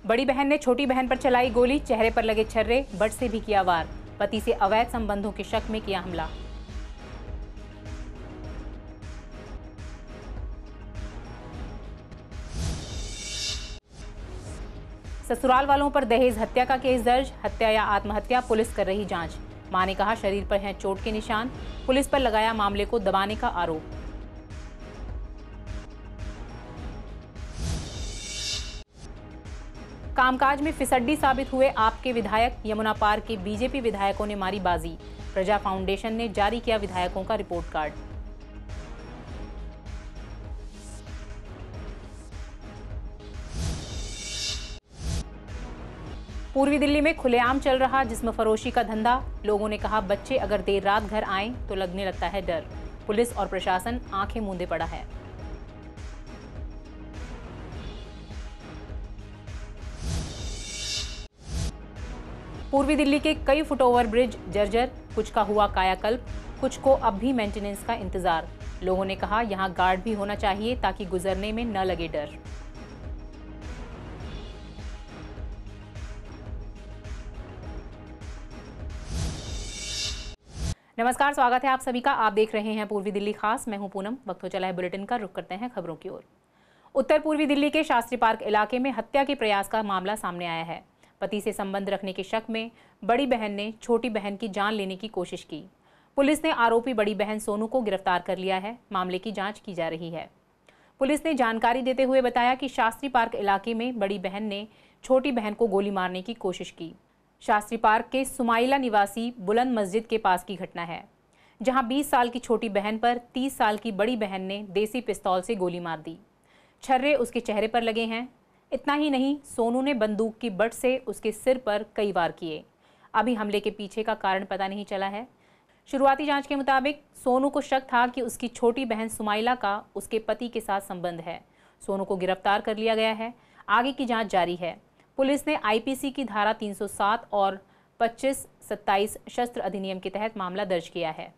बड़ी बहन ने छोटी बहन पर चलाई गोली, चेहरे पर लगे छर्रे, बट से भी किया वार। पति से अवैध संबंधों के शक में किया हमला। ससुराल वालों पर दहेज हत्या का केस दर्ज, हत्या या आत्महत्या, पुलिस कर रही जांच। मां ने कहा शरीर पर हैं चोट के निशान, पुलिस पर लगाया मामले को दबाने का आरोप। कामकाज में फिसड्डी साबित हुए आप के विधायक, यमुना पार के बीजेपी विधायकों ने मारी बाजी। प्रजा फाउंडेशन ने जारी किया विधायकों का रिपोर्ट कार्ड। पूर्वी दिल्ली में खुलेआम चल रहा जिस्म फरोशी का धंधा। लोगों ने कहा बच्चे अगर देर रात घर आएं तो लगने लगता है डर। पुलिस और प्रशासन आंखें मूंदे पड़ा है। पूर्वी दिल्ली के कई फुटओवर ब्रिज जर्जर, कुछ का हुआ कायाकल्प, कुछ को अब भी मेंटेनेंस का इंतजार। लोगों ने कहा यहां गार्ड भी होना चाहिए ताकि गुजरने में न लगे डर। नमस्कार, स्वागत है आप सभी का। आप देख रहे हैं पूर्वी दिल्ली खास। मैं हूं पूनम। वक्त हो चला है बुलेटिन का। रुख करते हैं खबरों की ओर। उत्तर पूर्वी दिल्ली के शास्त्री पार्क इलाके में हत्या के प्रयास का मामला सामने आया है। पति से संबंध रखने के शक में बड़ी बहन ने छोटी बहन की जान लेने की कोशिश की। पुलिस ने आरोपी बड़ी बहन सोनू को गिरफ्तार कर लिया है। मामले की जांच की जा रही है। पुलिस ने जानकारी देते हुए बताया कि शास्त्री पार्क इलाके में बड़ी बहन ने छोटी बहन को गोली मारने की कोशिश की। शास्त्री पार्क के सुमाइला निवासी बुलंद मस्जिद के पास की घटना है, जहां 20 साल की छोटी बहन पर 30 साल की बड़ी बहन ने देसी पिस्तौल से गोली मार दी। छर्रे उसके चेहरे पर लगे हैं। इतना ही नहीं, सोनू ने बंदूक की बट से उसके सिर पर कई वार किए। अभी हमले के पीछे का कारण पता नहीं चला है। शुरुआती जांच के मुताबिक सोनू को शक था कि उसकी छोटी बहन सुमाइला का उसके पति के साथ संबंध है। सोनू को गिरफ्तार कर लिया गया है। आगे की जांच जारी है। पुलिस ने आईपीसी की धारा 307 और 25-27 शस्त्र अधिनियम के तहत मामला दर्ज किया है।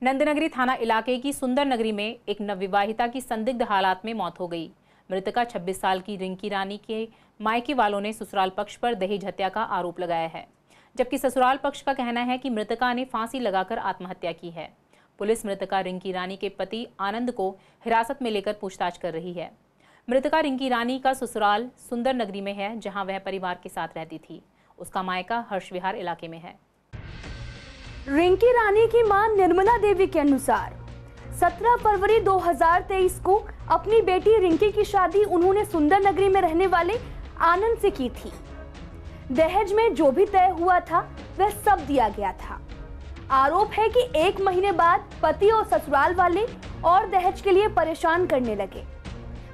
नंदनगरी थाना इलाके की सुंदर नगरी में एक नवविवाहिता की संदिग्ध हालात में मौत हो गई। मृतका 26 साल की रिंकी रानी के मायके वालों ने ससुराल पक्ष पर दहेज हत्या का आरोप लगाया है, जबकि ससुराल पक्ष का कहना है कि मृतका ने फांसी लगाकर आत्महत्या की है। पुलिस मृतका रिंकी रानी के पति आनंद को हिरासत में लेकर पूछताछ कर रही है। मृतका रिंकी रानी का ससुराल सुंदर नगरी में है, जहां वह परिवार के साथ रहती थी। उसका मायका हर्ष विहार इलाके में है। रिंकी रानी की मां निर्मला देवी के अनुसार 17 फरवरी 2023 को अपनी बेटी रिंकी की शादी उन्होंने सुंदर नगरी में रहने वाले आनंद से की थी। दहेज में जो भी तय हुआ था वह सब दिया गया था। आरोप है कि 1 महीने बाद पति और ससुराल वाले और दहेज के लिए परेशान करने लगे।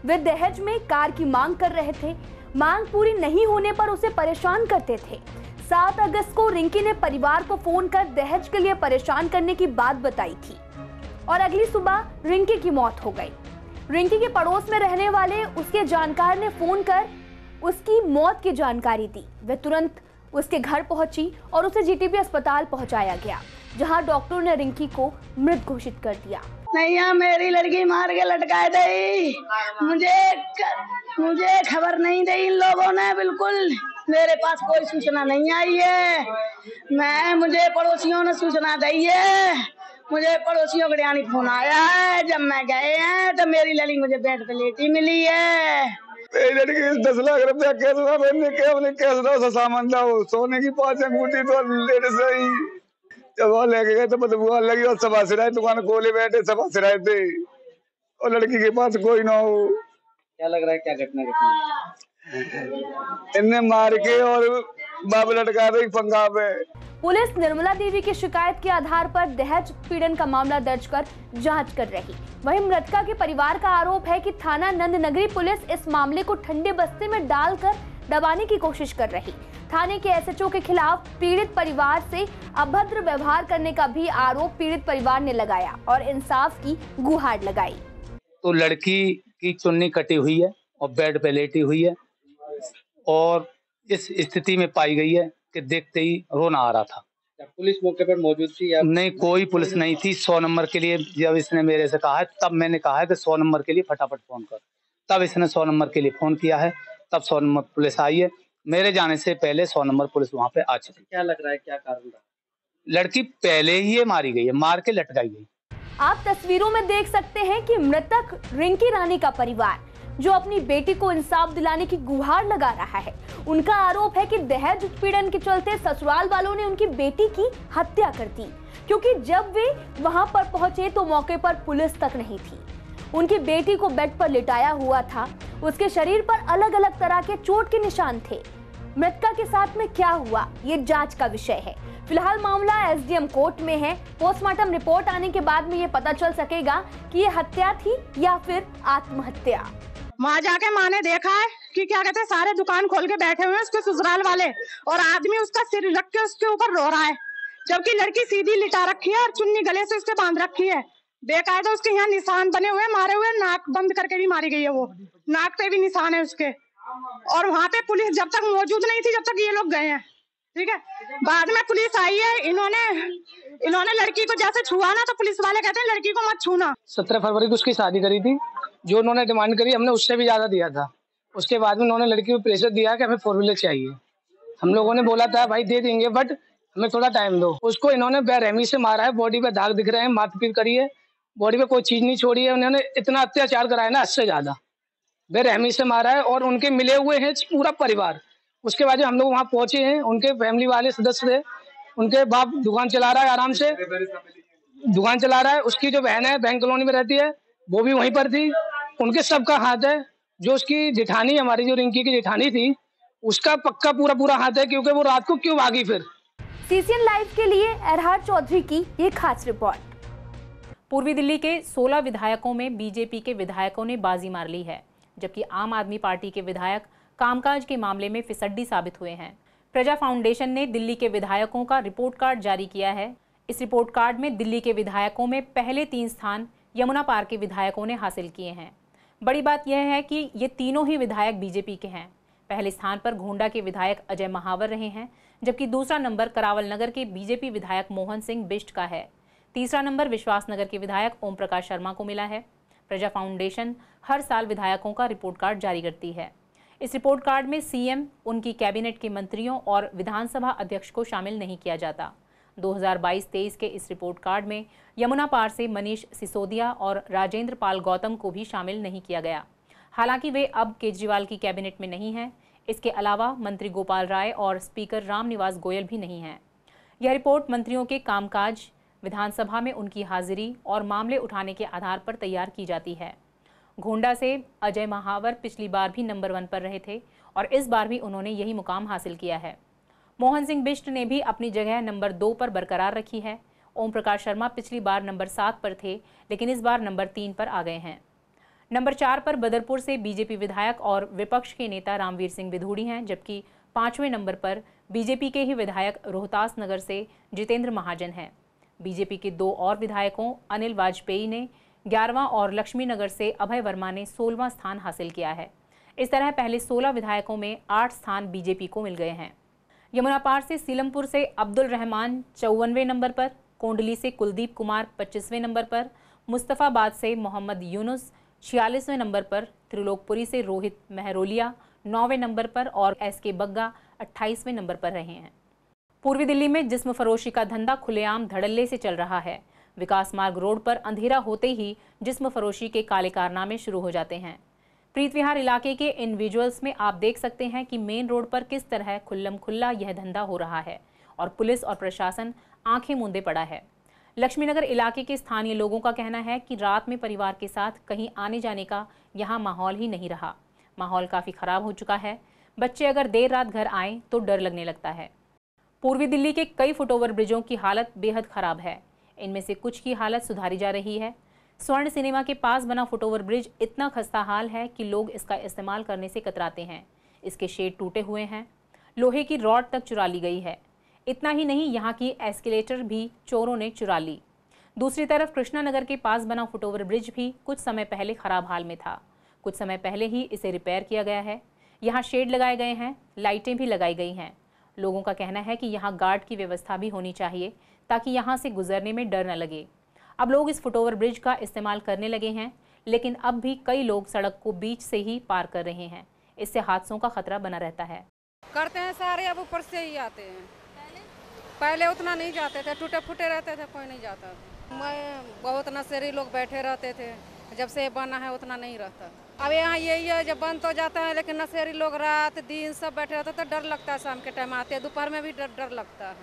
वे दहेज में कार की मांग कर रहे थे। मांग पूरी नहीं होने पर उसे परेशान करते थे। 7 अगस्त को रिंकी ने परिवार को फोन कर दहेज के लिए परेशान करने की बात बताई थी और अगली सुबह रिंकी की मौत हो गई। रिंकी के पड़ोस में रहने वाले उसके जानकार ने फोन कर उसकी मौत की जानकारी दी। वे तुरंत उसके घर पहुंची और उसे जीटीबी अस्पताल पहुंचाया गया, जहां डॉक्टर ने रिंकी को मृत घोषित कर दिया। नहीं, मेरी लड़की मार के लटका दी। मुझे खबर नहीं दी इन लोगों ने। बिल्कुल मेरे पास कोई सूचना नहीं आई है। मुझे पड़ोसियों ने सूचना दी है। मुझे पड़ोसियों का ध्यान फोन आया है। जब मैं गए हैं तो मेरी लड़की मुझे बेड पे लेटी मिली है। 10 लाख रुपया कैसे सामान था, सोने की 5 अंगूठी तो लेने से ही जब वो लेके गए तो बदबू लगी और सब हंस रहे, दुकान खोले बैठे सब हंस रहे थे और लड़की के पास कोई ना हो। क्या लग रहा है, क्या घटना घटी? इन्हें मार के और बाबू लटका दे पंखा पे। पुलिस निर्मला देवी की शिकायत के आधार पर दहेज पीड़न का मामला दर्ज कर जांच कर रही। वहीं मृतका के परिवार का आरोप है कि थाना नंदनगरी पुलिस इस मामले को ठंडे बस्ते में डालकर दबाने की कोशिश कर रही। थाने के एसएचओ के खिलाफ पीड़ित परिवार से अभद्र व्यवहार करने का भी आरोप पीड़ित परिवार ने लगाया और इंसाफ की गुहार लगाई। तो लड़की की चुन्नी कटी हुई है और बेड पे लेटी हुई है और इस स्थिति में पाई गई है कि देखते ही रोना आ रहा था। पुलिस मौके पर मौजूद थी या नहीं? कोई पुलिस नहीं थी। 100 नंबर के लिए जब इसने मेरे से कहा है तब मैंने कहा है कि 100 नंबर के लिए फटाफट फोन कर। तब इसने 100 नंबर के लिए फोन किया है तब 100 नंबर पुलिस आई है। मेरे जाने से पहले 100 नंबर पुलिस वहां पे आ चुकी। क्या लग रहा है, क्या कारण रहा? लड़की पहले ही मारी गई है, मार के लटकाई गई। आप तस्वीरों में देख सकते हैं कि मृतक रिंकी रानी का परिवार जो अपनी बेटी को इंसाफ दिलाने की गुहार लगा रहा है। उनका आरोप है कि दहेज उत्पीड़न के चलते ससुराल वालों ने उनकी बेटी की हत्या कर दी, क्योंकि जब वे वहां पर पहुंचे तो मौके पर पुलिस तक नहीं थी। उनकी बेटी को बेड पर लिटाया हुआ था, उसके शरीर पर अलग अलग तरह के चोट के निशान थे। मृतका के साथ में क्या हुआ, ये जांच का विषय है। फिलहाल मामला एसडीएम कोर्ट में है। पोस्टमार्टम रिपोर्ट आने के बाद में ये पता चल सकेगा कि ये हत्या थी या फिर आत्महत्या। वहाँ जाके माँ ने देखा है कि क्या कहते हैं, सारे दुकान खोल के बैठे हुए हैं उसके ससुराल वाले, और आदमी उसका सिर रख के उसके ऊपर रो रहा है, जबकि लड़की सीधी लिटा रखी है और चुन्नी गले से उसके बांध रखी है। बेकायदा उसके यहाँ निशान बने हुए, मारे हुए, नाक बंद करके भी मारी गई है, वो नाक पे भी निशान है उसके। और वहाँ पे पुलिस जब तक मौजूद नहीं थी, जब तक ये लोग गए हैं, ठीक है। बाद में पुलिस आई है, इन्होंने लड़की को जैसे छुआ ना, तो पुलिस वाले कहते हैं लड़की को मत छूना। 17 फरवरी को उसकी शादी करी थी, जो उन्होंने डिमांड करी हमने उससे भी ज्यादा दिया था। उसके बाद में उन्होंने लड़की को प्रेशर दिया कि हमें 4 व्हीलर चाहिए। हम लोगों ने बोला था भाई दे देंगे, बट हमें थोड़ा टाइम दो। उसको इन्होंने बेरहमी से मारा है, बॉडी पे दाग दिख रहे हैं, मारपीट करी है, बॉडी पे कोई चीज नहीं छोड़ी है। उन्होंने इतना अत्याचार कराया ना, इससे ज्यादा बेरहमी से मारा है, और उनके मिले हुए हैं पूरा परिवार। उसके बाद हम लोग वहाँ पहुंचे हैं, उनके फैमिली वाले सदस्य थे, उनके बाप दुकान चला रहा है, आराम से दुकान चला रहा है। उसकी जो बहन है बैंक कॉलोनी में रहती है, वो भी वहीं पर थी। उनके सबका हाथ है। जो उसकी जेठानी, हमारी जो रिंकी की जेठानी थी, उसका पक्का पूरा हाथ है, क्योंकि वो रात को क्यों भागी। फिर सीसीएन लाइव के लिए अरहार चौधरी की ये खास रिपोर्ट। पूर्वी दिल्ली के 16 विधायकों में बीजेपी के विधायकों ने बाजी मार ली है, जबकि आम आदमी पार्टी के विधायक कामकाज के मामले में फिसड्डी साबित हुए हैं। प्रजा फाउंडेशन ने दिल्ली के विधायकों का रिपोर्ट कार्ड जारी किया है। इस रिपोर्ट कार्ड में दिल्ली के विधायकों में पहले 3 स्थान यमुना पार के विधायकों ने हासिल किए हैं। बड़ी बात यह है कि ये तीनों ही विधायक बीजेपी के हैं। पहले स्थान पर गोंडा के विधायक अजय महावर रहे हैं, जबकि दूसरा नंबर करावल नगर के बीजेपी विधायक मोहन सिंह बिष्ट का है। तीसरा नंबर विश्वास नगर के विधायक ओम प्रकाश शर्मा को मिला है। प्रजा फाउंडेशन हर साल विधायकों का रिपोर्ट कार्ड जारी करती है। इस रिपोर्ट कार्ड में सीएम, उनकी कैबिनेट के मंत्रियों और विधानसभा अध्यक्ष को शामिल नहीं किया जाता। 2022-23 के इस रिपोर्ट कार्ड में यमुना पार से मनीष सिसोदिया और राजेंद्र पाल गौतम को भी शामिल नहीं किया गया। हालांकि वे अब केजरीवाल की कैबिनेट में नहीं हैं। इसके अलावा मंत्री गोपाल राय और स्पीकर रामनिवास गोयल भी नहीं हैं। यह रिपोर्ट मंत्रियों के कामकाज, विधानसभा में उनकी हाजिरी और मामले उठाने के आधार पर तैयार की जाती है। गोंडा से अजय महावर पिछली बार भी नंबर 1 पर रहे थे और इस बार भी उन्होंने यही मुकाम हासिल किया है। मोहन सिंह बिष्ट ने भी अपनी जगह नंबर 2 पर बरकरार रखी है। ओम प्रकाश शर्मा पिछली बार नंबर 7 पर थे, लेकिन इस बार नंबर 3 पर आ गए हैं। नंबर 4 पर बदरपुर से बीजेपी विधायक और विपक्ष के नेता रामवीर सिंह विधूड़ी हैं, जबकि 5वें नंबर पर बीजेपी के ही विधायक रोहतास नगर से जितेंद्र महाजन हैं। बीजेपी के 2 और विधायकों अनिल वाजपेयी ने 11वां और लक्ष्मी नगर से अभय वर्मा ने 16वां स्थान हासिल किया है। इस तरह पहले 16 विधायकों में 8 स्थान बीजेपी को मिल गए हैं। यमुना पार से सीलमपुर से अब्दुल रहमान 54वें नंबर पर, कोंडली से कुलदीप कुमार 25वें नंबर पर, मुस्तफाबाद से मोहम्मद यूनुस 46वें नंबर पर, त्रिलोकपुरी से रोहित महरोलिया 9वें नंबर पर और एसके बग्गा 28वें नंबर पर रहे हैं। पूर्वी दिल्ली में जिस्म फरोशी का धंधा खुलेआम धड़ल्ले से चल रहा है। विकास मार्ग रोड पर अंधेरा होते ही जिस्म फरोशी के काले कारनामे शुरू हो जाते हैं। प्रीत विहार इलाके के इन विजुअल्स में आप देख सकते हैं कि मेन रोड पर किस तरह खुल्लम खुल्ला यह धंधा हो रहा है और पुलिस और प्रशासन आंखें मूंदे पड़ा है। लक्ष्मीनगर इलाके के स्थानीय लोगों का कहना है कि रात में परिवार के साथ कहीं आने जाने का यहाँ माहौल ही नहीं रहा। माहौल काफ़ी ख़राब हो चुका है। बच्चे अगर देर रात घर आएँ तो डर लगने लगता है। पूर्वी दिल्ली के कई फुटओवर ब्रिजों की हालत बेहद ख़राब है। इनमें से कुछ की हालत सुधारी जा रही है। स्वर्ण सिनेमा के पास बना फुटओवर ब्रिज इतना खस्ता हाल है कि लोग इसका इस्तेमाल करने से कतराते हैं। इसके शेड टूटे हुए हैं, लोहे की रॉड तक चुरा ली गई है। इतना ही नहीं, यहाँ की एस्केलेटर भी चोरों ने चुरा ली। दूसरी तरफ कृष्णानगर के पास बना फुटओवर ब्रिज भी कुछ समय पहले खराब हाल में था। कुछ समय पहले ही इसे रिपेयर किया गया है। यहाँ शेड लगाए गए हैं, लाइटें भी लगाई गई हैं। लोगों का कहना है कि यहाँ गार्ड की व्यवस्था भी होनी चाहिए ताकि यहाँ से गुजरने में डर न लगे। अब लोग इस फुटओवर ब्रिज का इस्तेमाल करने लगे हैं, लेकिन अब भी कई लोग सड़क को बीच से ही पार कर रहे हैं। इससे हादसों का खतरा बना रहता है। करते हैं सारे, अब ऊपर से ही आते हैं। पहले उतना नहीं जाते थे, टूटे फूटे रहते थे, कोई नहीं जाता था। मैं बहुत नशेड़ी लोग बैठे रहते थे, जब से बना है उतना नहीं रहता। अब यहाँ यही है, जब बंद तो जाता है, लेकिन नशेड़ी लोग रात दिन सब बैठे रहते, तो डर लगता है। शाम के टाइम आते हैं, दोपहर में भी डर लगता है।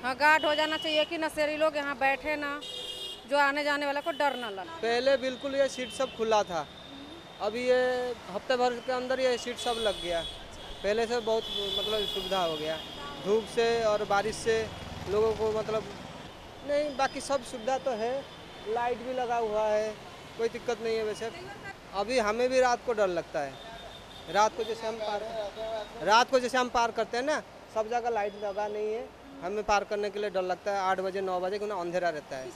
हाँ, गार्ड हो जाना चाहिए कि नशेड़ी लोग यहाँ बैठे ना, जो आने जाने वाला को डर ना लगे। पहले बिल्कुल ये सीट सब खुला था, अभी ये हफ्ते भर के अंदर ये सीट सब लग गया। पहले से बहुत मतलब सुविधा हो गया, धूप से और बारिश से लोगों को मतलब नहीं, बाकी सब सुविधा तो है, लाइट भी लगा हुआ है, कोई दिक्कत नहीं है। वैसे अभी हमें भी रात को डर लगता है, रात को जैसे हम पार करते हैं ना, सब जगह लाइट लगा नहीं है, हमें पार करने के लिए डर लगता है। 8 बजे 9 बजे क्योंकि अंधेरा रहता है,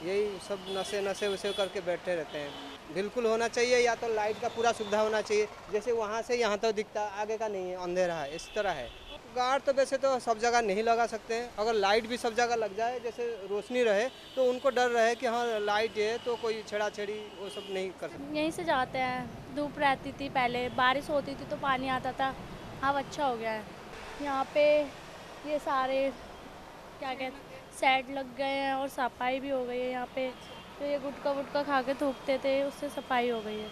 यही सब नशे वसे करके बैठे रहते हैं। बिल्कुल होना चाहिए, या तो लाइट का पूरा सुविधा होना चाहिए, जैसे वहाँ से यहाँ तो दिखता, आगे का नहीं है, अंधेरा है, इस तरह है। गार्ड तो वैसे तो सब जगह नहीं लगा सकते हैं, अगर लाइट भी सब जगह लग जाए, जैसे रोशनी रहे, तो उनको डर रहे कि हाँ लाइट है तो कोई छेड़ा-छेड़ी वो सब नहीं कर सकते। यहीं से जाते हैं, धूप रहती थी, पहले बारिश होती थी तो पानी आता था, अब अच्छा हो गया है। यहाँ पे ये सारे क्या कहते सेट लग गए हैं और सफाई भी हो गई है। यहाँ पे तो ये गुटखा वुटका खा के थूकते थे, उससे सफाई हो गई है।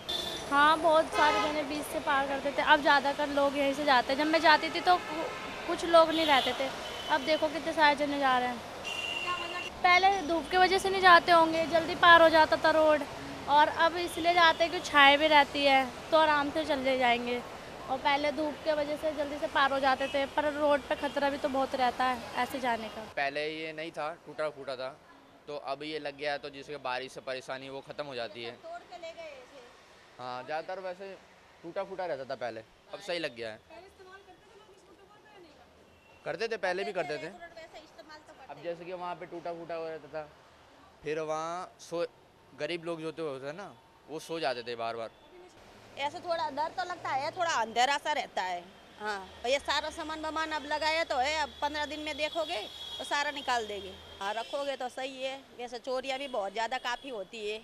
हाँ, बहुत सारे जने बीच से पार करते थे, अब ज़्यादातर लोग यहीं से जाते हैं। जब मैं जाती थी तो कुछ लोग नहीं रहते थे, अब देखो कितने सारे जने जा रहे हैं। पहले धूप की वजह से नहीं जाते होंगे, जल्दी पार हो जाता था रोड, और अब इसलिए जाते हैं कि छाए भी रहती है तो आराम से चले जाएंगे। और पहले धूप के वजह से जल्दी से पार हो जाते थे, पर रोड पे खतरा भी तो बहुत रहता है ऐसे जाने का। पहले ये नहीं था, टूटा फूटा था, तो अब ये लग गया है, तो जिसके बारिश से परेशानी वो ख़त्म हो जाती है। हाँ, ज़्यादातर वैसे टूटा फूटा रहता था पहले, अब सही लग गया है। करते थे, पहले भी करते थे। अब जैसे कि वहाँ पे टूटा फूटा हो रहता था, फिर वहाँ गरीब लोग जो होते हैं ना, वो सो जाते थे बार बार। ऐसे थोड़ा डर तो लगता है, थोड़ा अंधेरा सा रहता है। हाँ, और ये सारा सामान वामान अब लगाया तो है, अब 15 दिन में देखोगे तो सारा निकाल देंगे। हाँ, रखोगे तो सही है। वैसे चोरियाँ भी बहुत ज़्यादा काफ़ी होती है,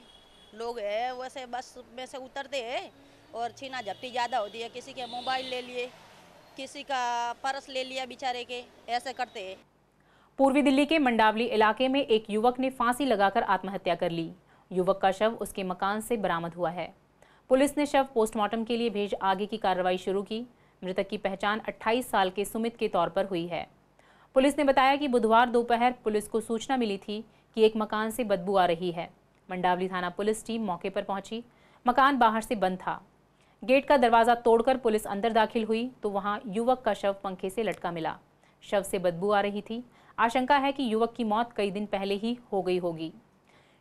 लोग है वैसे बस में से उतरते हैं और छीना झपटी ज़्यादा होती है। किसी के मोबाइल ले लिए, किसी का पर्स ले लिया बेचारे के, ऐसे करते हैं। पूर्वी दिल्ली के मंडावली इलाके में एक युवक ने फांसी लगाकर आत्महत्या कर ली। युवक का शव उसके मकान से बरामद हुआ है। पुलिस ने शव पोस्टमार्टम के लिए भेज आगे की कार्रवाई शुरू की। मृतक की पहचान 28 साल के सुमित के तौर पर हुई है। पुलिस ने बताया कि बुधवार दोपहर पुलिस को सूचना मिली थी कि एक मकान से बदबू आ रही है। मंडावली थाना पुलिस टीम मौके पर पहुंची। मकान बाहर से बंद था। गेट का दरवाज़ा तोड़कर पुलिस अंदर दाखिल हुई तो वहां युवक का शव पंखे से लटका मिला। शव से बदबू आ रही थी। आशंका है कि युवक की मौत कई दिन पहले ही हो गई होगी।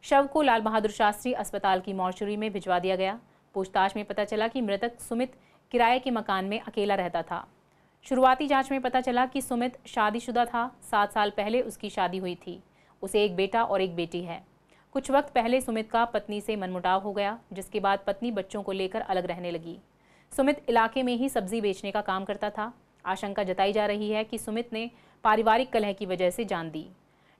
शव को लाल बहादुर शास्त्री अस्पताल की मॉर्चरी में भिजवा दिया गया। पूछताछ में पता चला कि मृतक सुमित किराए के मकान में अकेला रहता था। शुरुआती जांच में पता चला कि सुमित शादीशुदा था। 7 साल पहले उसकी शादी हुई थी। उसे एक बेटा और एक बेटी है। कुछ वक्त पहले सुमित का पत्नी से मनमुटाव हो गया, जिसके बाद पत्नी बच्चों को लेकर अलग रहने लगी। सुमित इलाके में ही सब्जी बेचने का काम करता था। आशंका जताई जा रही है कि सुमित ने पारिवारिक कलह की वजह से जान दी।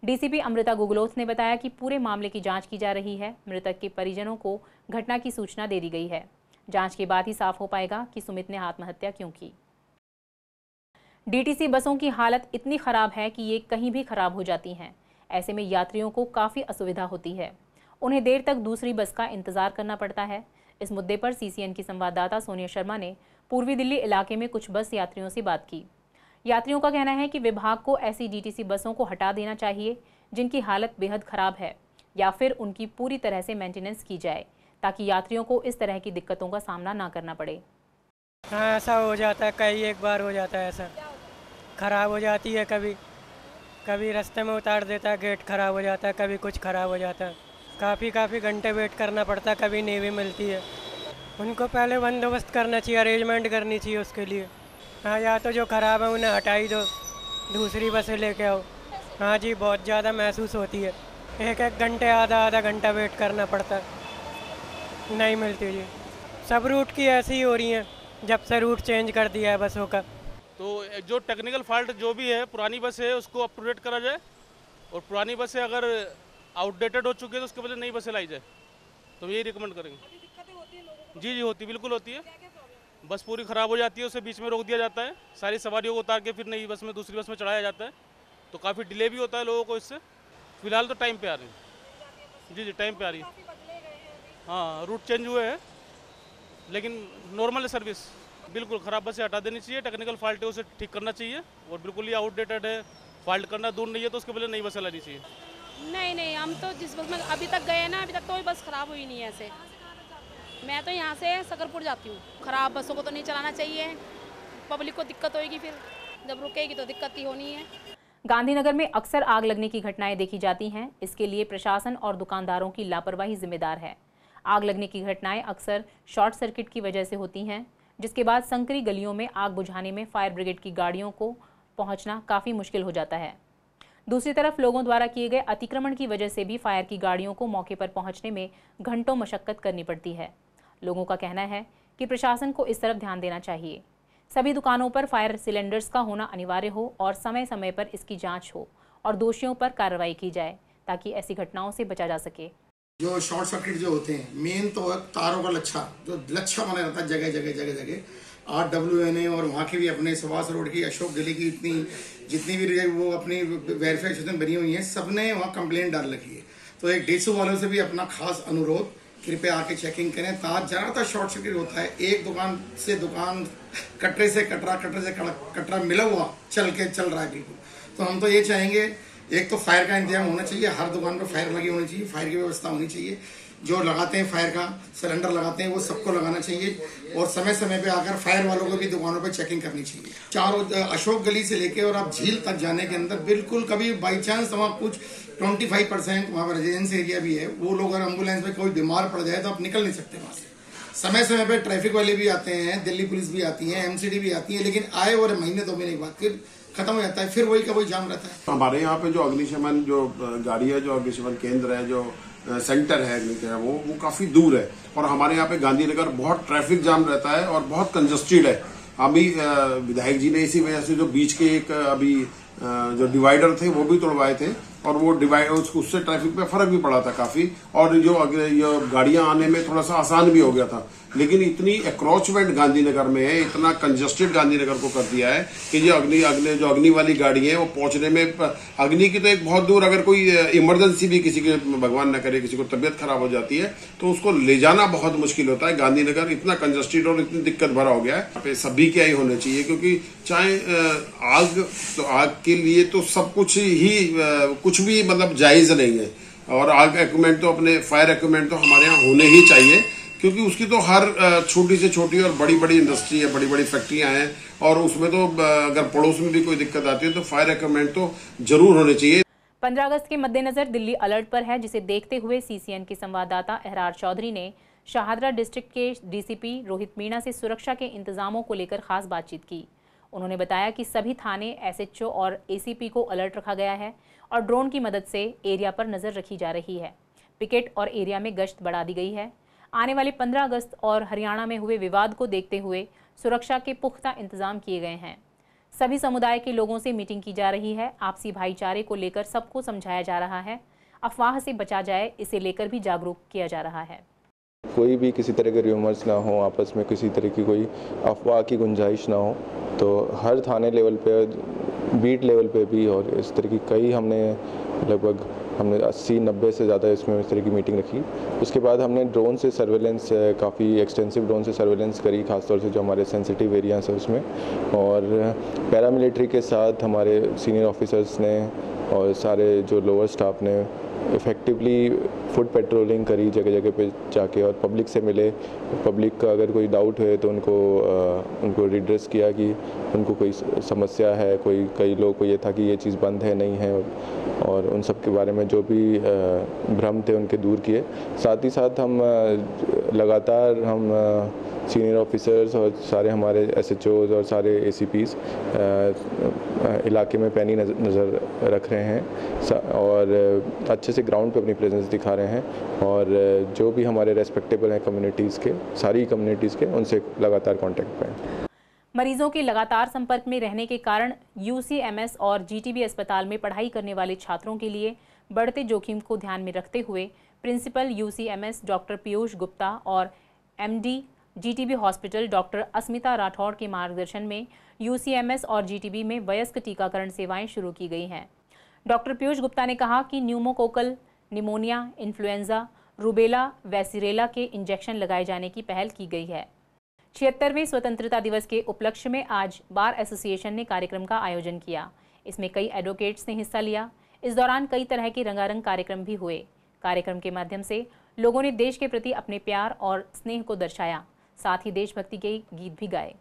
डीसीपी अमृता गुगलोथ ने बताया कि पूरे मामले की जांच की जा रही है। मृतक के परिजनों को घटना की सूचना दे दी गई है। जांच के बाद ही साफ हो पाएगा कि सुमित ने आत्महत्या क्यों की। डीटीसी बसों की हालत इतनी खराब है कि ये कहीं भी खराब हो जाती हैं। ऐसे में यात्रियों को काफ़ी असुविधा होती है। उन्हें देर तक दूसरी बस का इंतजार करना पड़ता है। इस मुद्दे पर सीसीएन की संवाददाता सोनिया शर्मा ने पूर्वी दिल्ली इलाके में कुछ बस यात्रियों से बात की। यात्रियों का कहना है कि विभाग को ऐसी डीटीसी बसों को हटा देना चाहिए जिनकी हालत बेहद खराब है, या फिर उनकी पूरी तरह से मेंटेनेंस की जाए ताकि यात्रियों को इस तरह की दिक्कतों का सामना ना करना पड़े। हाँ, ऐसा हो जाता है, कई एक बार हो जाता है, ऐसा ख़राब हो जाती है। कभी रास्ते में उतार देता है, गेट ख़राब हो जाता है, कभी कुछ ख़राब हो जाता है। काफ़ी घंटे वेट करना पड़ता है, कभी नहीं भी मिलती है। उनको पहले बंदोबस्त करना चाहिए, अरेंजमेंट करनी चाहिए उसके लिए। हाँ, या तो जो ख़राब है उन्हें हटाई दो, दूसरी बसें लेके आओ। हाँ जी, बहुत ज़्यादा महसूस होती है। एक घंटे आधा घंटा वेट करना पड़ता है, नहीं मिलती जी। सब रूट की ऐसी ही हो रही हैं जब से रूट चेंज कर दिया है बसों का। तो जो टेक्निकल फॉल्ट जो भी है, पुरानी बस है उसको अप टू डेट करा जाए, और पुरानी बसें अगर आउटडेटेड हो चुकी है तो उसके बदले नई बसें लाई जाए। तो यही रिकमेंड करेंगे। जी होती, बिल्कुल होती है। बस पूरी ख़राब हो जाती है, उसे बीच में रोक दिया जाता है, सारी सवारियों को उतार के फिर नई बस में दूसरी बस में चढ़ाया जाता है, तो काफ़ी डिले भी होता है लोगों को इससे। फिलहाल तो टाइम पे आ रही है। जी टाइम पे आ रही है। हाँ, रूट चेंज हुए हैं, लेकिन नॉर्मल सर्विस। बिल्कुल ख़राब बसें हटा देनी चाहिए, टेक्निकल फॉल्ट है उसे ठीक करना चाहिए, और बिल्कुल ही आउटडेटेड है, फॉल्ट करना दूर नहीं है, तो उसके पहले नई बसें लानी चाहिए। नहीं, हम तो जिस बस में अभी तक गए ना, अभी तक कोई बस ख़राब हुई नहीं है ऐसे। मैं तो यहाँ से सकरपुर जाती हूँ। ख़राब बसों को तो नहीं चलाना चाहिए, पब्लिक को दिक्कत होगी, फिर जब रुकेगी तो दिक्कत ही होनी है। गांधीनगर में अक्सर आग लगने की घटनाएं देखी जाती हैं। इसके लिए प्रशासन और दुकानदारों की लापरवाही जिम्मेदार है। आग लगने की घटनाएं अक्सर शॉर्ट सर्किट की वजह से होती हैं, जिसके बाद संकरी गलियों में आग बुझाने में फायर ब्रिगेड की गाड़ियों को पहुंचना काफ़ी मुश्किल हो जाता है। दूसरी तरफ लोगों द्वारा किए गए अतिक्रमण की वजह से भी फायर की गाड़ियों को मौके पर पहुंचने में घंटों मशक्कत करनी पड़ती है। लोगों का कहना है कि प्रशासन को इस तरफ ध्यान देना चाहिए। सभी दुकानों पर फायर सिलेंडर्स का होना अनिवार्य हो और समय समय पर इसकी जांच हो और दोषियों पर कार्रवाई की जाए, ताकि ऐसी घटनाओं से बचा जा सके। जो शॉर्ट सर्किट जो होते हैं, मेन तो तारों का लच्छा, जो लच्छा बना रहता है जगह जगह जगह जगह। RWNA और वहाँ की भी अपने सुभाष रोड की, अशोक गली की जितनी भी वो अपनी वेरीफाइजेशन बनी हुई है, सबने वहाँ कंप्लेंट डाल रखी है। तो एक DSO वालों से भी अपना खास अनुरोध, कृपया आके चेकिंग करें। ज़्यादातर शॉर्ट सर्किट होता है, एक दुकान से दुकान, कटरे से कटरा मिला हुआ चल रहा है बिल्कुल। तो हम तो ये चाहेंगे, एक तो फायर का इंतजाम होना चाहिए, हर दुकान पर फायर लगी होनी चाहिए, फायर की व्यवस्था होनी चाहिए। जो लगाते हैं फायर का सिलेंडर लगाते हैं, वो सबको लगाना चाहिए, और समय समय पे आकर फायर वालों को भी दुकानों पे चेकिंग करनी चाहिए। चारों अशोक गली से लेके और आप झील तक जाने के अंदर बिल्कुल कभी बाई चांस वहाँ कुछ 25% वहाँ पर रेजिडेंस एरिया भी है, वो लोग अगर एम्बुलेंस में कोई बीमार पड़ जाए तो आप निकल नहीं सकते वहाँ से। समय समय पे ट्रैफिक वाले भी आते हैं, दिल्ली पुलिस भी आती है, MCD भी आती है, लेकिन आए और महीने 2 महीने के बाद फिर खत्म हो जाता है, फिर वही का वही जाम रहता है। हमारे यहाँ पे जो अग्निशमन जो गाड़ी है, जो अग्निशमन केंद्र है, जो सेंटर है अग्निशमन, वो काफी दूर है, और हमारे यहाँ पे गांधीनगर बहुत ट्रैफिक जाम रहता है और बहुत कंजस्टेड है। अभी विधायक जी ने इसी वजह से जो बीच के एक अभी जो डिवाइडर थे वो भी तोड़वाए थे, और वो उससे ट्रैफिक पे फर्क भी पड़ा था काफी, और जो गाड़ियां आने में थोड़ा सा आसान भी हो गया था। लेकिन इतनी अक्रॉचमेंट गांधीनगर में है, इतना कंजस्टेड गांधीनगर को कर दिया है कि जो अग्नि वाली गाड़ी है वो पहुंचने में, अग्नि की तो एक बहुत दूर, अगर कोई इमरजेंसी भी किसी के भगवान न करे किसी को तबियत खराब हो जाती है तो उसको ले जाना बहुत मुश्किल होता है। गांधीनगर इतना कंजस्टेड और इतनी दिक्कत भरा हो गया है, यहाँ पे सभी के ही होने चाहिए, क्योंकि चाहे आग के लिए तो सब कुछ ही, कुछ भी मतलब जायज नहीं है, और आग इक्विपमेंट तो अपने फायर इक्विपमेंट तो हमारे यहाँ होने ही चाहिए, क्योंकि उसकी तो हर छोटी से छोटी और बड़ी बड़ी इंडस्ट्री है, बड़ी बड़ी फैक्ट्रियां हैं, और उसमें तो अगर पड़ोस में भी कोई दिक्कत आती है तो फायर इक्विपमेंट तो जरूर होने चाहिए। 15 अगस्त के मद्देनजर दिल्ली अलर्ट पर है, जिसे देखते हुए CCN के संवाददाता एहरार चौधरी ने शाहदरा डिस्ट्रिक्ट के DCP रोहित मीणा से सुरक्षा के इंतजामों को लेकर खास बातचीत की। उन्होंने बताया कि सभी थाने, SHO और ACP को अलर्ट रखा गया है और ड्रोन की मदद से एरिया पर नजर रखी जा रही है। पिकेट और एरिया में गश्त बढ़ा दी गई है। आने वाले 15 अगस्त और हरियाणा में हुए विवाद को देखते हुए सुरक्षा के पुख्ता इंतजाम किए गए हैं। सभी समुदाय के लोगों से मीटिंग की जा रही है। आपसी भाईचारे को लेकर सबको समझाया जा रहा है। अफवाह से बचा जाए, इसे लेकर भी जागरूक किया जा रहा है। कोई भी किसी तरह के र्यूमर्स ना हो, आपस में किसी तरह की कोई अफवाह की गुंजाइश ना हो, तो हर थाने लेवल पे, बीट लेवल पे भी, और इस तरह की कई हमने 80-90 से ज़्यादा इसमें इस तरह की मीटिंग रखी। उसके बाद हमने ड्रोन से सर्वेलेंस, काफ़ी एक्सटेंसिव ड्रोन से सर्वेलेंस करी, खासतौर से जो हमारे सेंसिटिव एरियाज हैं उसमें, और पैरामिलिट्री के साथ हमारे सीनियर ऑफिसर्स ने और सारे जो लोअर स्टाफ ने इफ़ेक्टिवली फुट पेट्रोलिंग करी, जगह जगह पे जाके, और पब्लिक से मिले। पब्लिक का अगर कोई डाउट है तो उनको रिड्रेस किया कि उनको कोई समस्या है, कई लोगों को ये था कि ये चीज़ बंद है, नहीं है, और उन सब के बारे में जो भी भ्रम थे उनके दूर किए। साथ ही साथ हम लगातार सीनियर ऑफिसर्स और सारे हमारे SHOs और सारे ACPs इलाके में पैनी नज़र रख रहे हैं और अच्छे से ग्राउंड पे अपनी प्रेजेंस दिखा रहे हैं, और जो भी हमारे रेस्पेक्टेबल हैं कम्युनिटीज़ के, सारी कम्युनिटीज़ के, उनसे लगातार कांटेक्ट पे हैं। मरीजों के लगातार संपर्क में रहने के कारण UCMS और GTB अस्पताल में पढ़ाई करने वाले छात्रों के लिए बढ़ते जोखिम को ध्यान में रखते हुए principal UCMS doctor Piyush Gupta और MD GTB hospital doctor Asmita Rathore के मार्गदर्शन में यूसीएमएस और जीटीबी में वयस्क टीकाकरण सेवाएं शुरू की गई हैं। डॉक्टर पीयूष गुप्ता ने कहा कि न्यूमोकोकल निमोनिया, इन्फ्लुएंजा, रूबेला, वैसिरेला के इंजेक्शन लगाए जाने की पहल की गई है। 76वें स्वतंत्रता दिवस के उपलक्ष्य में आज बार एसोसिएशन ने कार्यक्रम का आयोजन किया। इसमें कई एडवोकेट्स ने हिस्सा लिया। इस दौरान कई तरह के रंगारंग कार्यक्रम भी हुए। कार्यक्रम के माध्यम से लोगों ने देश के प्रति अपने प्यार और स्नेह को दर्शाया। साथ ही देशभक्ति के गीत भी गाए।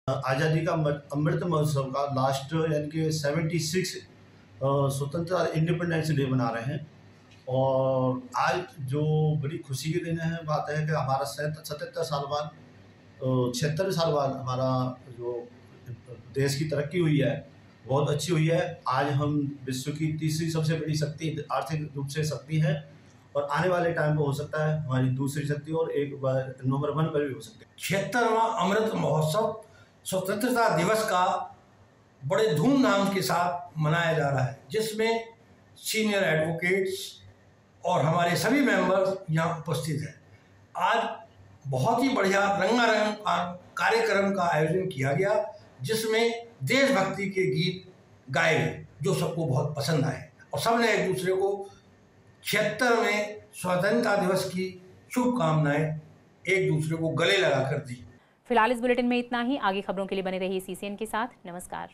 आज़ादी का अमृत महोत्सव का लास्ट यानी कि 76 स्वतंत्रता इंडिपेंडेंस डे मना रहे हैं और आज जो बड़ी खुशी के दिन है बात है कि हमारा 77 साल बाद 76 साल बाद हमारा जो देश की तरक्की हुई है बहुत अच्छी हुई है। आज हम विश्व की तीसरी सबसे बड़ी शक्ति आर्थिक रूप से शक्ति है और आने वाले टाइम में हो सकता है हमारी दूसरी शक्ति और एक बार नंबर 1 पर भी हो सकती है। 76वां अमृत महोत्सव स्वतंत्रता दिवस का बड़े धूमधाम के साथ मनाया जा रहा है, जिसमें सीनियर एडवोकेट्स और हमारे सभी मेंबर्स यहाँ उपस्थित हैं। आज बहुत ही बढ़िया रंगारंग कार्यक्रम का आयोजन किया गया, जिसमें देशभक्ति के गीत गाए गए जो सबको बहुत पसंद आए और सबने एक दूसरे को 76वें स्वतंत्रता दिवस की शुभकामनाएं एक दूसरे को गले लगा कर दी। फिलहाल इस बुलेटिन में इतना ही। आगे खबरों के लिए बने रहिए सीसीएन के साथ। नमस्कार।